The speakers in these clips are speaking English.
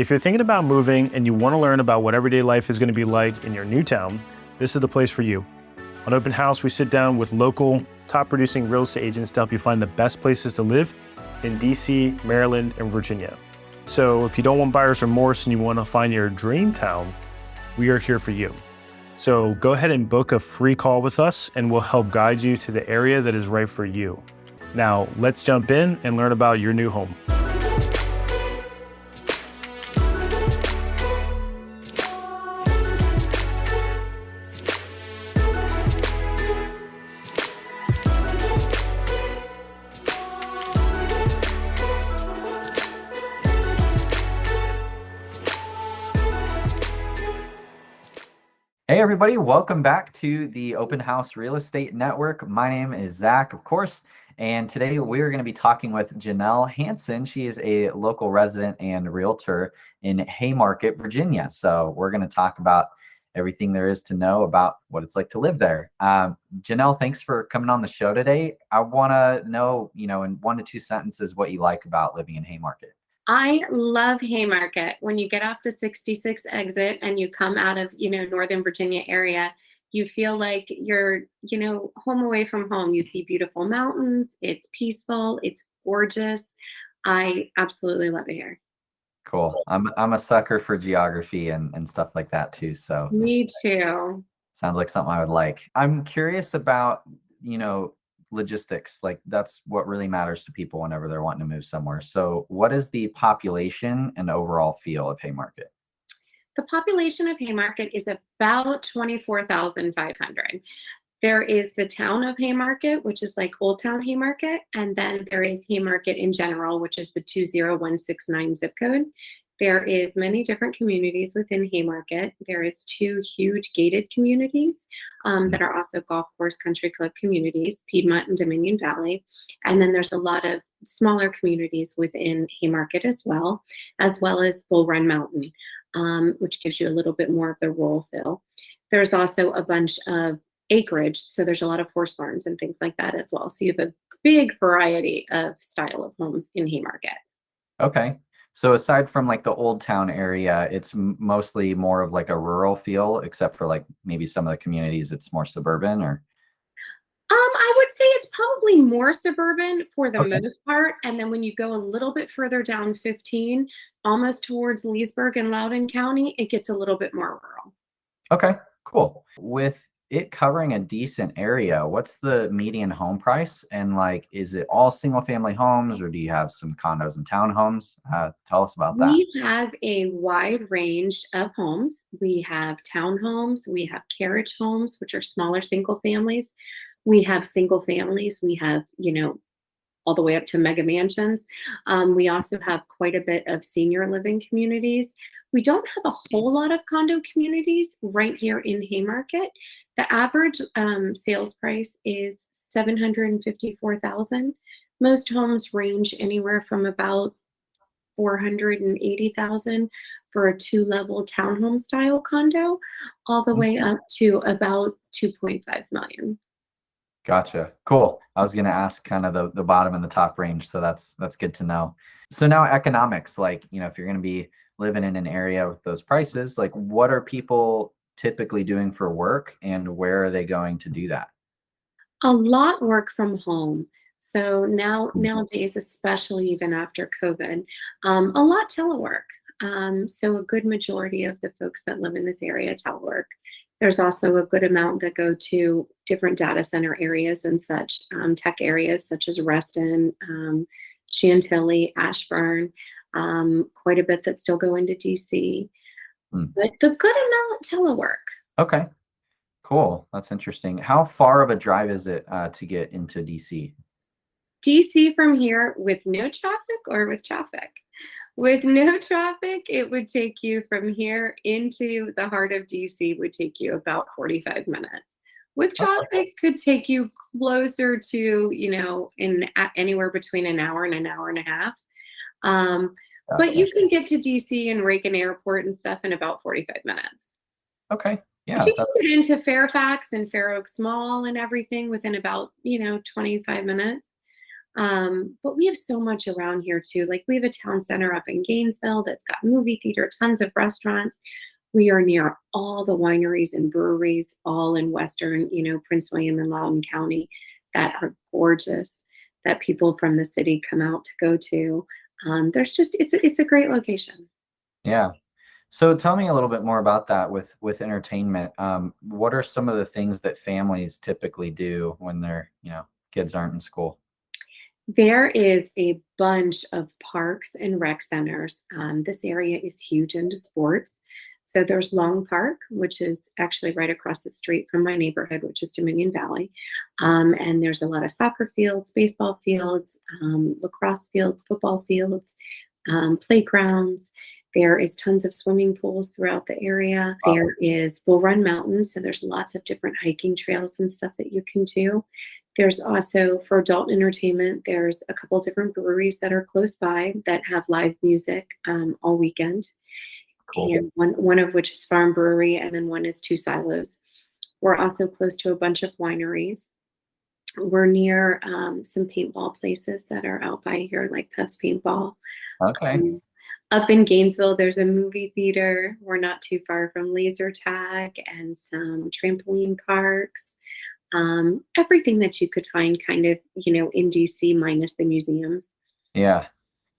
If you're thinking about moving and you want to learn about what everyday life is going to be like in your new town, this is the place for you. On Open House, we sit down with local, top producing real estate agents to help you find the best places to live in DC, Maryland, and Virginia. So if you don't want buyer's remorse and you want to find your dream town, we are here for you. So go ahead and book a free call with us and we'll help guide you to the area that is right for you. Now, let's jump in and learn about your new home. Hey everybody, welcome back to the Open House Real Estate Network. My name is Zach, of course, and today we're going to be talking with Janelle Hanson. She is a local resident and realtor in Haymarket, Virginia. So we're going to talk about everything there is to know about what it's like to live there. Janelle, thanks for coming on the show today. I want to know, in 1 to 2 sentences, what you like about living in Haymarket. I love Haymarket. When you get off the 66 exit and you come out of, Northern Virginia area, you feel like you're, home away from home. You see beautiful mountains. It's peaceful. It's gorgeous. I absolutely love it here. Cool. I'm a sucker for geography and stuff like that too. So Me too. Sounds like something I would like. I'm curious about, logistics. Like that's what really matters to people whenever they're wanting to move somewhere. So what is the population and overall feel of Haymarket? The population of Haymarket is about 24,500. There is the town of Haymarket, which is like Old Town Haymarket, and then there is Haymarket in general, which is the 20169 zip code. There is many different communities within Haymarket. There is 2 huge gated communities that are also golf course country club communities, Piedmont and Dominion Valley. And then there's a lot of smaller communities within Haymarket as well as Bull Run Mountain, which gives you a little bit more of the rural feel. There's also a bunch of acreage, so there's a lot of horse farms and things like that as well. So you have a big variety of style of homes in Haymarket. Okay. So aside from like the Old Town area, it's mostly more of like a rural feel, except for like maybe some of the communities, it's more suburban or? I would say it's probably more suburban for the most part. And then when you go a little bit further down 15, almost towards Leesburg and Loudoun County, it gets a little bit more rural. Okay, cool. With it covering a decent area, what's the median home price? And like, is it all single family homes or do you have some condos and townhomes? Tell us about that. We have a wide range of homes. We have townhomes, we have carriage homes, which are smaller single families. We have single families. We have, all the way up to mega mansions. We also have quite a bit of senior living communities. We don't have a whole lot of condo communities right here in Haymarket. The average sales price is $754,000. Most homes range anywhere from about $480,000 for a 2-level townhome style condo, all the way up to about $2.5 million. Gotcha. Cool. I was going to ask kind of the bottom and the top range. So that's good to know. So now economics, like, if you're going to be living in an area with those prices, like what are people typically doing for work and where are they going to do that? A lot work from home. So nowadays, especially even after COVID, a lot telework. So a good majority of the folks that live in this area telework. There's also a good amount that go to different data center areas and such, tech areas such as Reston, Chantilly, Ashburn, quite a bit that still go into DC. But the good amount telework. Okay, cool. That's interesting. How far of a drive is it to get into DC? DC from here with no traffic or with traffic? With no traffic, it would take you from here into the heart of DC would take you about 45 minutes. With traffic, could take you closer to, anywhere between an hour and a half. But you can get to DC and Reagan Airport and stuff in about 45 minutes. Okay. Yeah. But you can get into Fairfax and Fair Oaks Mall and everything within about, 25 minutes. But we have so much around here too. Like we have a town center up in Gainesville that's got movie theater, tons of restaurants. We are near all the wineries and breweries, all in Western, Prince William and Loudoun County, that are gorgeous, that people from the city come out to go to. It's a great location. Yeah. So tell me a little bit more about that with entertainment. What are some of the things that families typically do when their, kids aren't in school? There is a bunch of parks and rec centers. This area is huge into sports. So there's Long Park, which is actually right across the street from my neighborhood, which is Dominion Valley. And there's a lot of soccer fields, baseball fields, lacrosse fields, football fields, playgrounds. There is tons of swimming pools throughout the area. Wow. There is Bull Run Mountain, so there's lots of different hiking trails and stuff that you can do. There's also, for adult entertainment, there's a couple different breweries that are close by that have live music all weekend. Cool. And one of which is Farm Brewery, and then one is Two Silos. We're also close to a bunch of wineries. We're near some paintball places that are out by here, like Puff's Paintball. Okay. Up in Gainesville, there's a movie theater. We're not too far from laser tag and some trampoline parks. Everything that you could find kind of, in DC minus the museums. Yeah.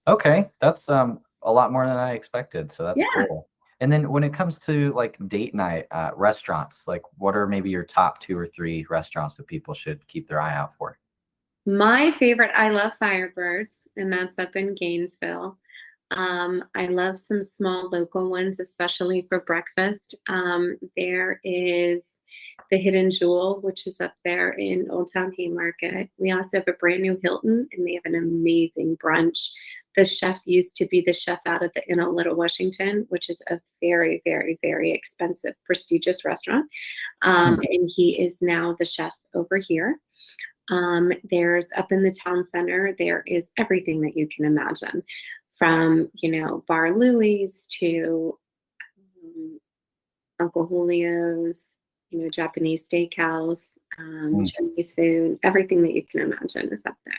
Okay. That's a lot more than I expected. So that's Yeah. cool. And then when it comes to like date night restaurants, like what are maybe your top 2 or 3 restaurants that people should keep their eye out for? My favorite, I love Firebirds, and that's up in Gainesville. I love some small local ones, especially for breakfast. There is the Hidden Jewel, which is up there in Old Town Haymarket. We also have a brand new Hilton, and they have an amazing brunch. The chef used to be the chef out of the Inn of Little Washington, which is a very, very, very expensive, prestigious restaurant. And he is now the chef over here. There's up in the town center, there is everything that you can imagine, from, Bar Louie's to Uncle Julio's, Japanese steakhouse, Chinese food, everything that you can imagine is up there.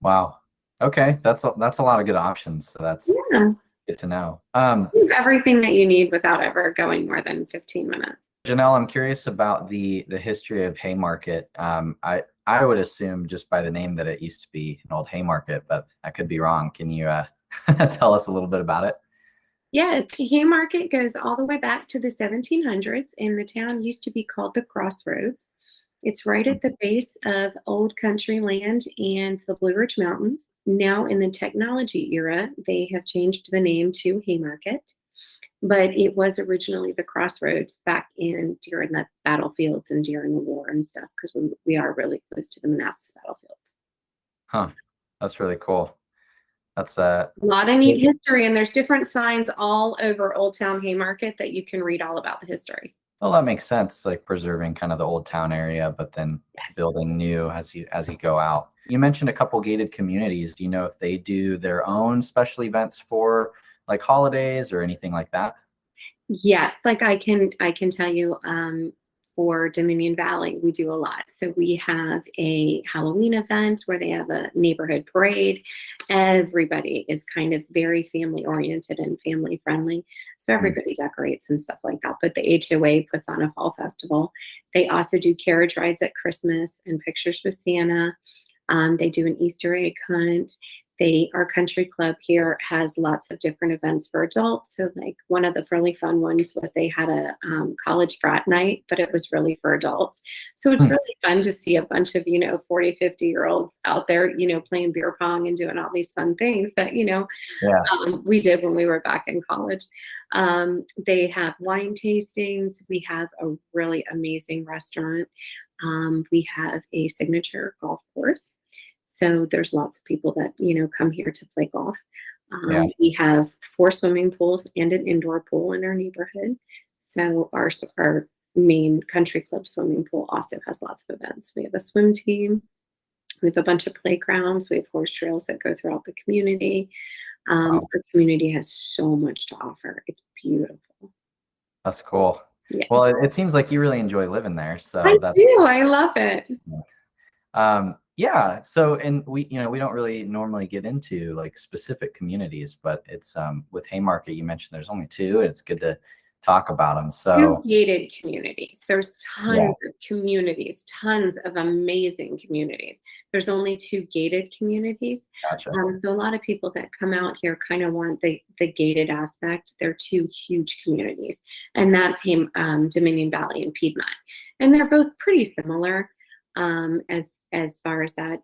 Wow. Okay. That's a lot of good options. So that's Yeah. good to know. You have everything that you need without ever going more than 15 minutes. Janelle, I'm curious about the history of Haymarket. I would assume just by the name that it used to be an old Haymarket, but I could be wrong. Can you tell us a little bit about it? Yes, Haymarket goes all the way back to the 1700s, and the town used to be called the Crossroads. It's right at the base of Old Country Land and the Blue Ridge Mountains. Now in the technology era, they have changed the name to Haymarket, but it was originally the Crossroads back during the battlefields and during the war and stuff, because we are really close to the Manassas battlefields. Huh. That's really cool. That's A lot of neat history, and there's different signs all over Old Town Haymarket that you can read all about the history. well, that makes sense, like preserving kind of the old town area, but then Yes. building new as you go out. You mentioned a couple gated communities. Do you know if they do their own special events for like holidays or anything like that? Yes, like I can tell you, for Dominion Valley, we do a lot. So we have a Halloween event where they have a neighborhood parade. Everybody is kind of very family oriented and family friendly. So everybody decorates and stuff like that. But the HOA puts on a fall festival. They also do carriage rides at Christmas and pictures with Santa. They do an Easter egg hunt. Our country club here has lots of different events for adults. So like one of the really fun ones was they had a college frat night, but it was really for adults. So it's really fun to see a bunch of, 40, 50-year-olds out there, playing beer pong and doing all these fun things that, we did when we were back in college. They have wine tastings. We have a really amazing restaurant. We have a signature golf course. So there's lots of people that, come here to play golf. We have 4 swimming pools and an indoor pool in our neighborhood. So our main country club swimming pool also has lots of events. We have a swim team. We have a bunch of playgrounds. We have horse trails that go throughout the community. Our community has so much to offer. It's beautiful. That's cool. Yeah. Well, it seems like you really enjoy living there. So I do. I love it. Yeah. So, and we, we don't really normally get into like specific communities, but it's with Haymarket, you mentioned there's only two. It's good to talk about them. Two So, gated communities. There's yeah, tons of communities, tons of amazing communities. There's only two gated communities. gotcha. So a lot of people that come out here kind of want the gated aspect. They're two huge communities, and that's Dominion Valley and Piedmont, and they're both pretty similar as far as that.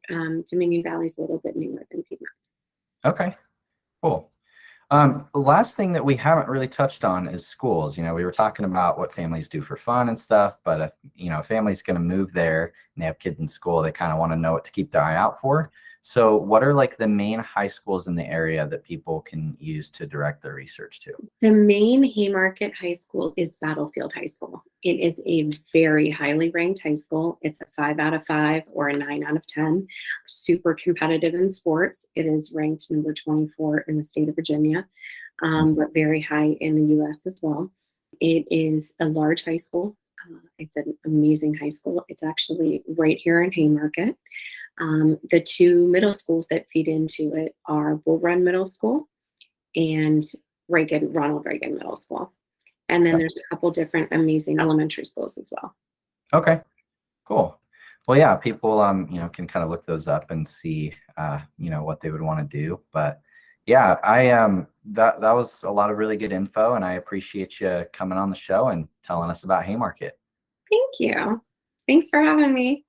Dominion Valley is a little bit newer than Piedmont. Okay, cool. The last thing that we haven't really touched on is schools. We were talking about what families do for fun and stuff, but if, a family's going to move there and they have kids in school, they kind of want to know what to keep their eye out for. So what are like the main high schools in the area that people can use to direct their research to? The main Haymarket High School is Battlefield High School. It is a very highly ranked high school. It's a 5 out of 5 or a 9 out of 10. Super competitive in sports. It is ranked number 24 in the state of Virginia, but very high in the U.S. as well. It is a large high school. It's an amazing high school. It's actually right here in Haymarket. The two middle schools that feed into it are Bull Run Middle School and Ronald Reagan Middle School. And then there's a couple different amazing elementary schools as well. Okay, cool. Well, yeah, people, can kind of look those up and see, what they would want to do. But yeah, that was a lot of really good info, and I appreciate you coming on the show and telling us about Haymarket. Thank you. Thanks for having me.